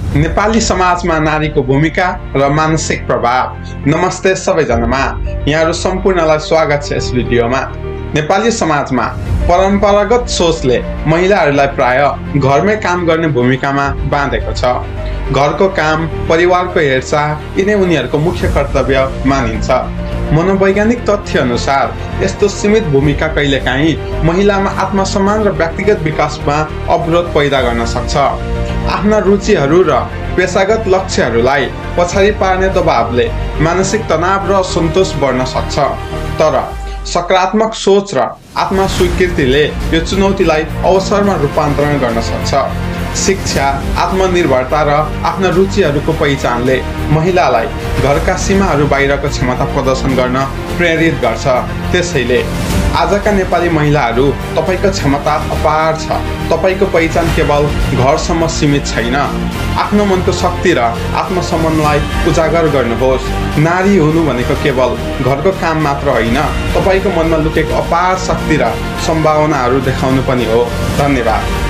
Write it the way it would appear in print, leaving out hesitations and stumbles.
नेपाली समाजमा नारीको भूमिका र मानसिक प्रभाव। नमस्ते सबैजनामा, यहाँहरु सम्पूर्णलाई स्वागत छ यस भिडियोमा। नेपाली समाजमा परम्परागत सोचले महिलाहरूलाई प्राय घरमै काम गर्ने भूमिकामा बाँधेको छ। घरको काम, परिवारको हेरचाह यिनै उनीहरूको मुख्य कर्तव्य मानिन्छ। मनोवैज्ञानिक तथ्य अनुसार यस्तो सीमित भूमिका कहिलेकाहीँ महिलामा आत्मसम्मान र व्यक्तिगत विकासमा अवरोध पैदा गर्न सक्छ। आफ्ना रुचिहरू र पेशागत लक्ष्यहरूलाई पछाडि पार्ने दबावले मानसिक तनाव र असन्तोष बढ्न सक्छ। तर सकारात्मक सोच र आत्मस्वीकृतिले यो चुनौतीलाई अवसरमा रूपान्तरण गर्न सक्छ। शिक्षा, आत्मनिर्भरता र आफ्ना रुचिहरूको पहिचानले महिलालाई घरका सीमाहरू बाहिरको क्षमता प्रदर्शन गर्न प्रेरित गर्छ। त्यसैले आजका नेपाली महिलाहरू, तपाईको क्षमता अपार छ। तपाईको पहिचान केवल घरसम्म सीमित छैन। आफ्नो मनको शक्ति र आत्मसम्मानलाई उजागर गर्नुहोस्। नारी हुनु भनेको केवल घरको काम मात्र होइन, तपाईको मनमा लुकेको अपार शक्ति र सम्भावनाहरू देखाउनु पनि हो। धन्यवाद।